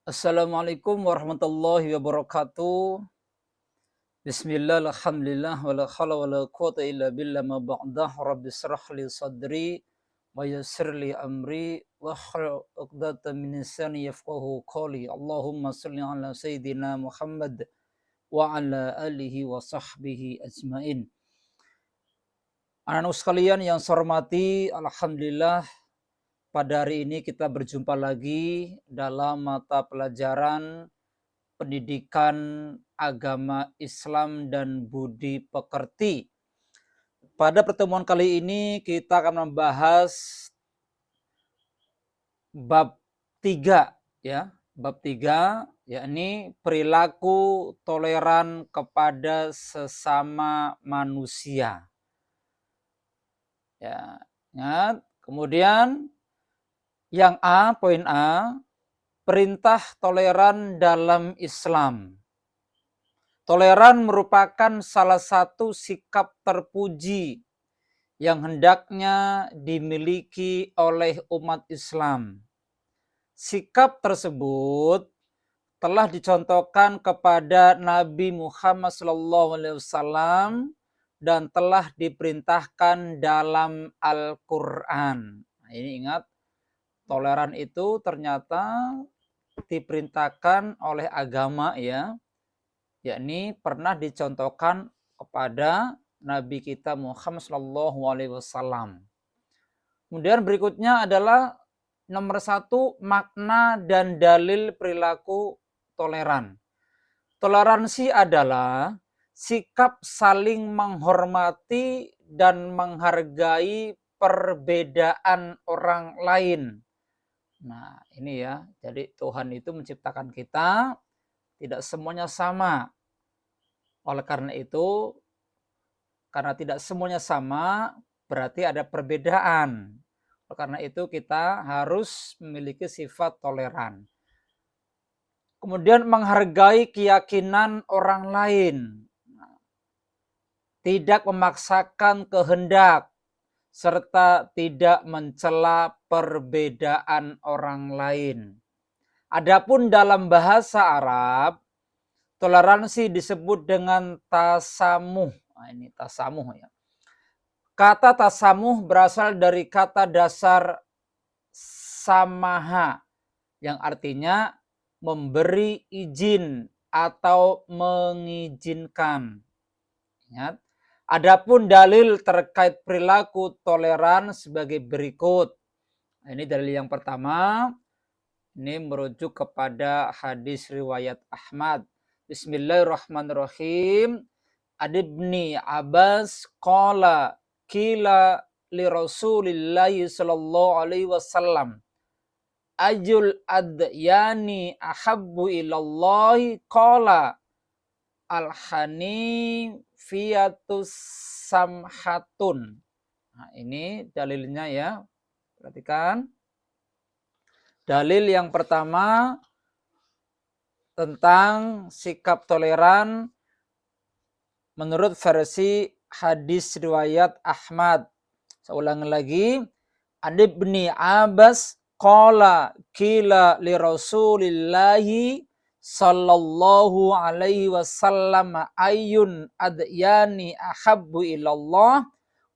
Assalamualaikum warahmatullahi wabarakatuh. Bismillah, alhamdulillah, wala khala wala quwata illa billah ma ba'dah. Rabbi srah li sadri wa yassir li amri wa hlul 'uqdatam min lisani yafqahu qawli. Allahumma shalli ala sayyidina Muhammad wa ala alihi wa sahbihi ajmain. Anak-anak sekalian yang saya hormati, alhamdulillah pada hari ini kita berjumpa lagi dalam mata pelajaran pendidikan agama Islam dan budi pekerti. Pada pertemuan kali ini kita akan membahas bab 3 ya. Bab 3 yakni perilaku toleran kepada sesama manusia. Ya, ingat. Kemudian yang poin A, perintah toleran dalam Islam. Toleran merupakan salah satu sikap terpuji yang hendaknya dimiliki oleh umat Islam. Sikap tersebut telah dicontohkan kepada Nabi Muhammad SAW dan telah diperintahkan dalam Al-Quran. Nah, ini ingat, toleran itu ternyata diperintahkan oleh agama ya, yakni pernah dicontohkan kepada Nabi kita Muhammad SAW. Kemudian berikutnya adalah nomor 1, makna dan dalil perilaku toleran. Toleransi adalah sikap saling menghormati dan menghargai perbedaan orang lain. Nah, ini ya, jadi Tuhan itu menciptakan kita, tidak semuanya sama. Oleh karena itu, karena tidak semuanya sama, berarti ada perbedaan. Oleh karena itu kita harus memiliki sifat toleran. Kemudian menghargai keyakinan orang lain. Tidak memaksakan kehendak, serta tidak mencela perbedaan orang lain. Adapun dalam bahasa Arab, toleransi disebut dengan tasamuh. Nah, ini tasamuh ya. Kata tasamuh berasal dari kata dasar samaha yang artinya memberi izin atau mengizinkan. Ingat. Adapun dalil terkait perilaku toleran sebagai berikut. Ini dalil yang pertama. Ini merujuk kepada hadis riwayat Ahmad. Bismillahirrahmanirrahim. Adibni Abbas qala qila li Rasulillahi sallallahu alaihi wasallam ajul adyani ahabbu ilallahi qala al-hanifiyatus samhatun. Nah, ini dalilnya ya. Perhatikan. Dalil yang pertama tentang sikap toleran menurut versi hadis riwayat Ahmad. Saya ulangi lagi. Ibni Abbas qala qila li Rasulillahi sallallahu alaihi wasallam ayyun adyani ahabbu ilallah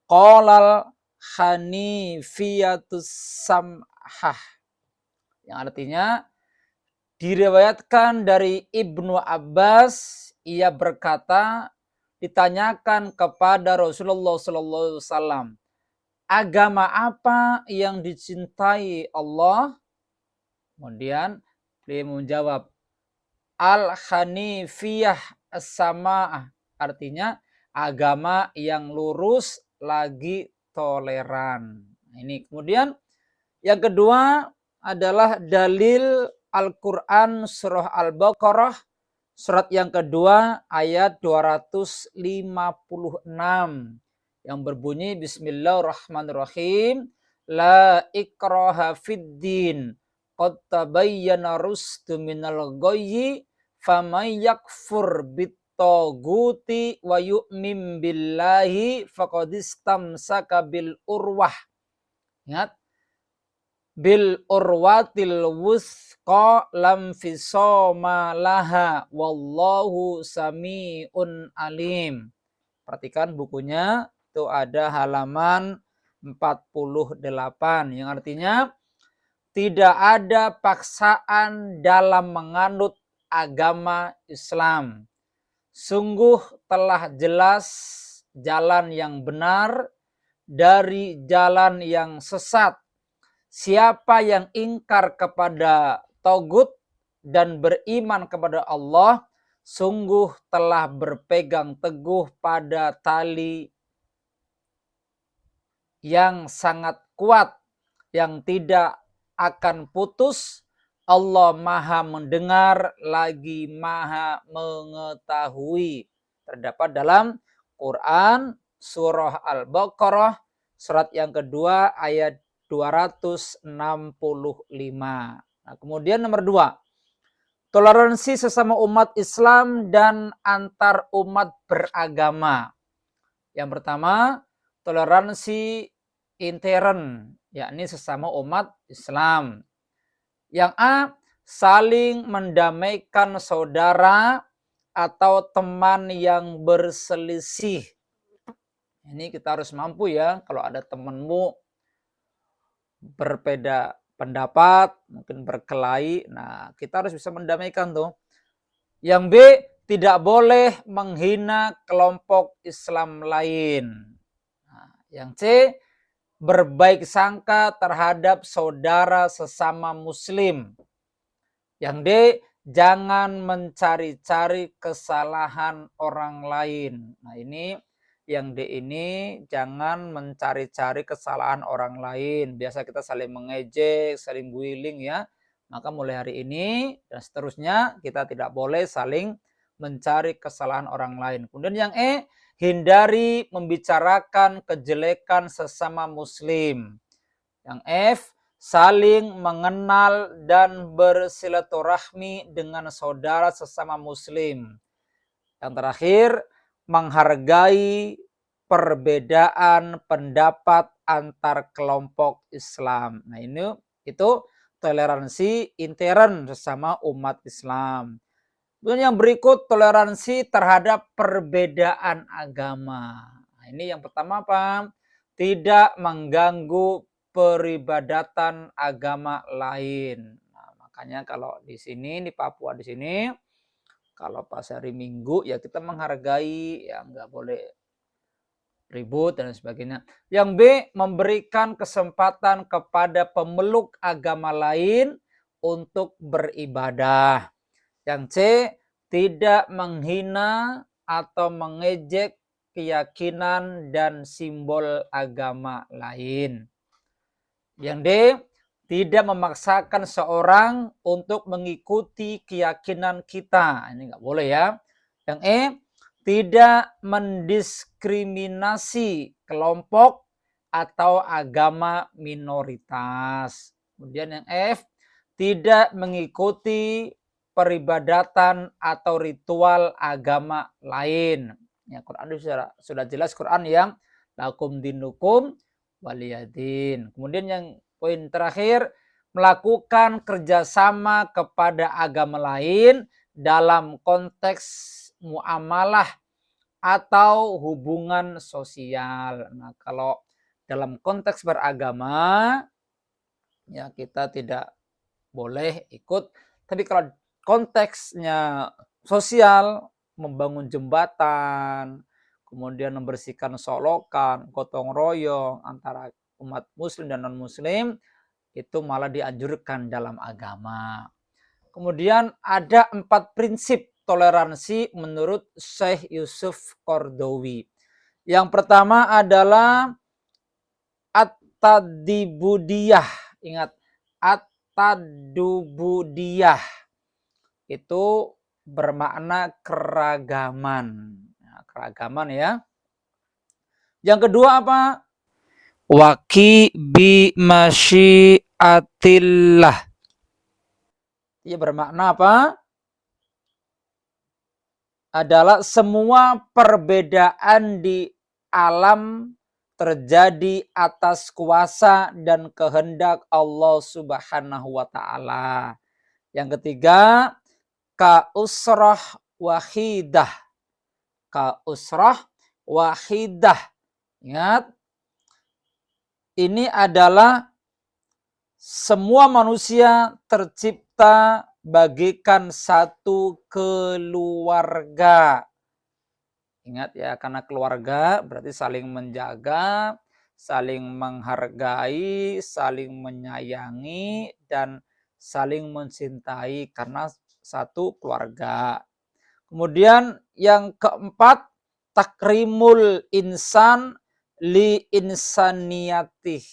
qala hanifiyatus samhah. Yang artinya diriwayatkan dari Ibnu Abbas, ia berkata, ditanyakan kepada Rasulullah SAW, agama apa yang dicintai Allah? Kemudian beliau menjawab, al-hanifiyah as-sama'ah, artinya agama yang lurus lagi toleran. Ini kemudian yang kedua adalah dalil Al-Quran surah Al-Baqarah surat yang kedua ayat 256 yang berbunyi Bismillahirrahmanirrahim la ikraha fid din qad tabayyana rusdu minal ghayyi faman yakfur bit-taghuti wa yu'min billahi faqad istamsaka bil urwah. Ingat, bil urwatil wusqa lam fisoma laha wallahu sami'un alim. Perhatikan bukunya, itu ada halaman 48 yang artinya tidak ada paksaan dalam menganut agama Islam. Sungguh telah jelas jalan yang benar dari jalan yang sesat. Siapa yang ingkar kepada Tagut dan beriman kepada Allah, sungguh telah berpegang teguh pada tali yang sangat kuat, yang tidak akan putus. Allah Maha mendengar lagi Maha mengetahui. Terdapat dalam Quran surah Al-Baqarah surat yang kedua ayat 265. Nah, kemudian nomor 2, toleransi sesama umat Islam dan antar umat beragama. Yang pertama, toleransi intern, yakni sesama umat Islam. Yang A, saling mendamaikan saudara atau teman yang berselisih. Ini kita harus mampu ya, kalau ada temanmu berbeda pendapat, mungkin berkelahi, nah kita harus bisa mendamaikan tuh. Yang B, tidak boleh menghina kelompok Islam lain. Nah, yang C, berbaik sangka terhadap saudara sesama muslim. Yang D, jangan mencari-cari kesalahan orang lain. Nah, ini yang D ini, jangan mencari-cari kesalahan orang lain. Biasa kita saling mengejek, saling guiling ya. Maka mulai hari ini dan seterusnya kita tidak boleh saling mencari kesalahan orang lain. Kemudian yang E, hindari membicarakan kejelekan sesama muslim. Yang F, saling mengenal dan bersilaturahmi dengan saudara sesama muslim. Yang terakhir, menghargai perbedaan pendapat antar kelompok Islam. Nah, itu toleransi intern sesama umat Islam. Kemudian yang berikut, toleransi terhadap perbedaan agama. Nah, ini yang pertama apa? Tidak mengganggu peribadatan agama lain. Nah, makanya kalau di sini, di Papua di sini, kalau pas hari Minggu ya kita menghargai, ya nggak boleh ribut dan sebagainya. Yang B, memberikan kesempatan kepada pemeluk agama lain untuk beribadah. Yang C, tidak menghina atau mengejek keyakinan dan simbol agama lain. Yang D, tidak memaksakan seorang untuk mengikuti keyakinan kita. Ini nggak boleh ya. Yang E, tidak mendiskriminasi kelompok atau agama minoritas. Kemudian yang F, tidak mengikuti peribadatan atau ritual agama lain. Ya, Quran sudah jelas, Quran yang lakum dinukum waliyadin. Kemudian yang poin terakhir, melakukan kerjasama kepada agama lain dalam konteks muamalah atau hubungan sosial. Nah, kalau dalam konteks beragama, ya kita tidak boleh ikut. Tapi kalau konteksnya sosial, membangun jembatan, kemudian membersihkan solokan, gotong royong antara umat muslim dan non-muslim, itu malah dianjurkan dalam agama. Kemudian ada 4 prinsip toleransi menurut Syekh Yusuf Qaradawi. Yang pertama adalah at-tadibudiyah. Ingat, at-tadubudiyah itu bermakna keragaman. Nah, keragaman ya. Yang kedua apa? Waki bi masyiatillah. Ia bermakna apa? Adalah semua perbedaan di alam terjadi atas kuasa dan kehendak Allah Subhanahu wa taala. Yang ketiga, ka usrah wahidah. Ka usrah wahidah. Ingat, ini adalah semua manusia tercipta bagikan satu keluarga. Ingat ya, karena keluarga berarti saling menjaga, saling menghargai, saling menyayangi, dan saling mencintai karena satu keluarga. Kemudian yang keempat, takrimul insan li insaniyatih.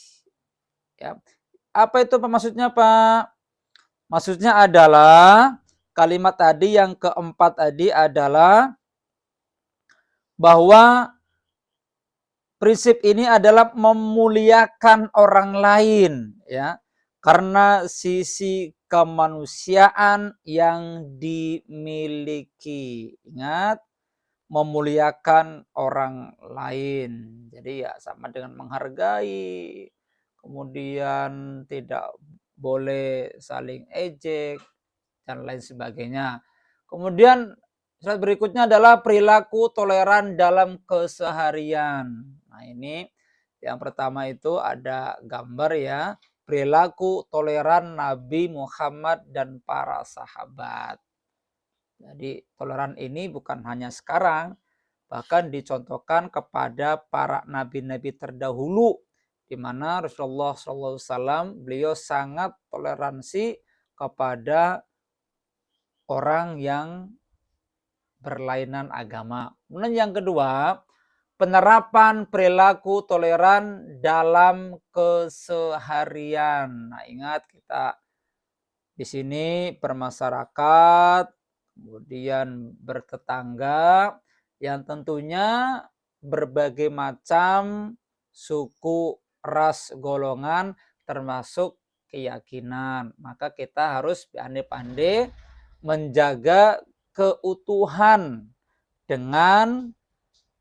Ya. Apa itu maksudnya, Pak? Maksudnya adalah kalimat tadi yang keempat tadi adalah bahwa prinsip ini adalah memuliakan orang lain, ya, karena sisi kemanusiaan yang dimiliki. Ingat, memuliakan orang lain. Jadi ya sama dengan menghargai, kemudian tidak boleh saling ejek dan lain sebagainya. Kemudian slide berikutnya adalah perilaku toleran dalam keseharian. Nah, ini yang pertama itu ada gambar ya, perilaku toleran Nabi Muhammad dan para sahabat. Jadi toleran ini bukan hanya sekarang, bahkan dicontohkan kepada para nabi-nabi terdahulu, di mana Rasulullah SAW beliau sangat toleransi kepada orang yang berlainan agama. Kemudian yang kedua, penerapan perilaku toleran dalam keseharian. Nah, ingat kita di sini bermasyarakat, kemudian bertetangga, yang tentunya berbagai macam suku, ras, golongan, termasuk keyakinan. Maka kita harus pandai-pandai menjaga keutuhan. Dengan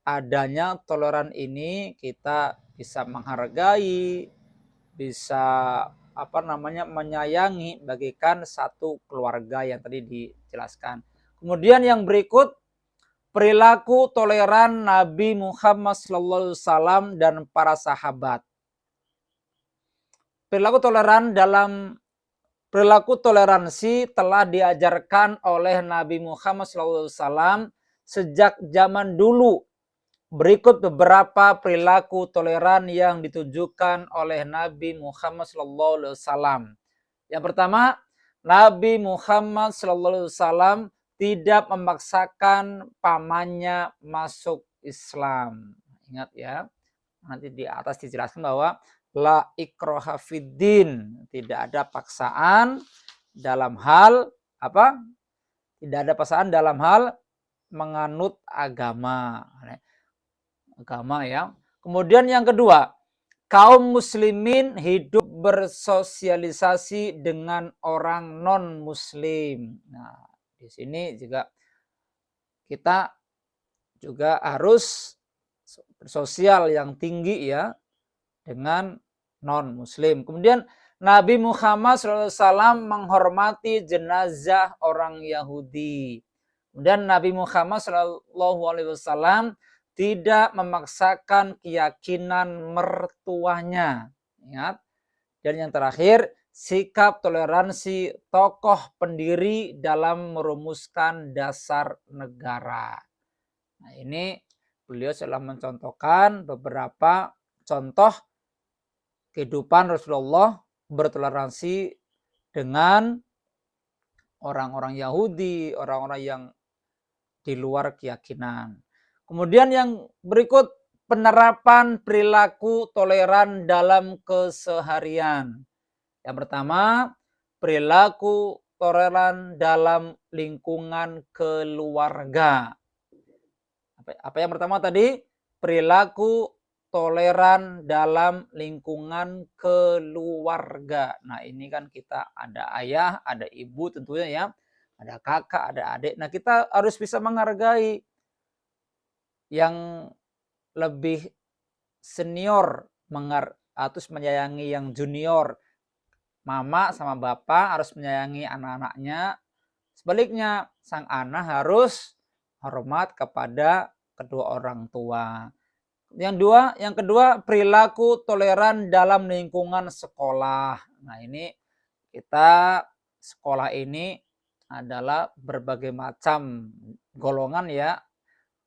adanya toleran ini kita bisa menghargai, bisa menyayangi bagikan satu keluarga yang tadi dijelaskan. Kemudian yang berikut, perilaku toleran Nabi Muhammad SAW dan para sahabat. Perilaku toleransi telah diajarkan oleh Nabi Muhammad SAW sejak zaman dulu. Berikut beberapa perilaku toleran yang ditujukan oleh Nabi Muhammad SAW. Yang pertama, Nabi Muhammad SAW tidak memaksakan pamannya masuk Islam. Ingat ya, nanti di atas dijelaskan bahwa la ikraha fiddin, tidak ada paksaan dalam hal apa? Tidak ada paksaan dalam hal menganut agama ya. Kemudian yang kedua, kaum muslimin hidup bersosialisasi dengan orang non muslim. Nah, di sini juga kita juga harus bersosial yang tinggi ya dengan non-muslim. Kemudian Nabi Muhammad SAW menghormati jenazah orang Yahudi. Kemudian Nabi Muhammad SAW tidak memaksakan keyakinan mertuanya. Ingat. Dan yang terakhir, sikap toleransi tokoh pendiri dalam merumuskan dasar negara. Nah, ini beliau telah mencontohkan beberapa contoh kehidupan Rasulullah bertoleransi dengan orang-orang Yahudi, orang-orang yang di luar keyakinan. Kemudian yang berikut, penerapan perilaku toleran dalam keseharian. Yang pertama, perilaku toleran dalam lingkungan keluarga. Apa yang pertama tadi? Perilaku toleran dalam lingkungan keluarga. Nah, ini kan kita ada ayah, ada ibu tentunya ya, ada kakak, ada adik. Nah, kita harus bisa menghargai yang lebih senior harus menyayangi yang junior. Mama sama bapak harus menyayangi anak-anaknya. Sebaliknya, sang anak harus hormat kepada kedua orang tua. Yang kedua, perilaku toleran dalam lingkungan sekolah. Nah, ini kita sekolah ini adalah berbagai macam golongan ya,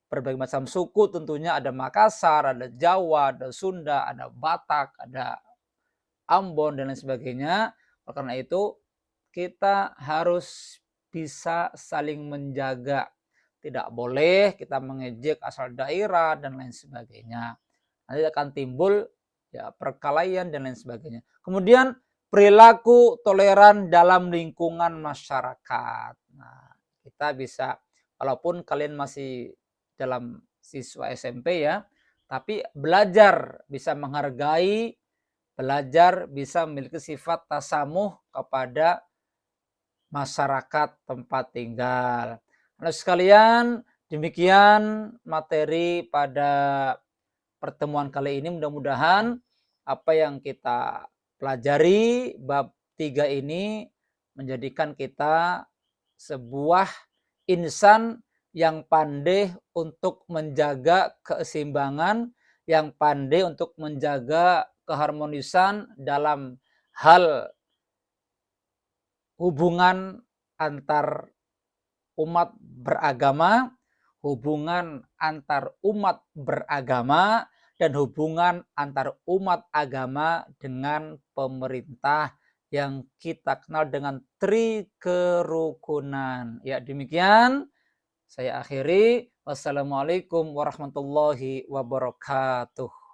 berbagai macam suku tentunya, ada Makassar, ada Jawa, ada Sunda, ada Batak, ada Ambon dan lain sebagainya. Karena itu kita harus bisa saling menjaga. Tidak boleh kita mengejek asal daerah dan lain sebagainya. Nanti akan timbul ya perkelahian dan lain sebagainya. Kemudian perilaku toleran dalam lingkungan masyarakat. Nah, kita bisa, walaupun kalian masih dalam siswa SMP ya, tapi belajar bisa menghargai, belajar bisa memiliki sifat tasamuh kepada masyarakat tempat tinggal. Anak sekalian, demikian materi pada pertemuan kali ini. Mudah-mudahan apa yang kita pelajari bab 3 ini menjadikan kita sebuah insan yang pandai untuk menjaga keseimbangan, yang pandai untuk menjaga keharmonisan dalam hal hubungan antar umat beragama, hubungan antar umat beragama, dan hubungan antar umat agama dengan pemerintah yang kita kenal dengan trikerukunan. Ya, demikian saya akhiri. Wassalamualaikum warahmatullahi wabarakatuh.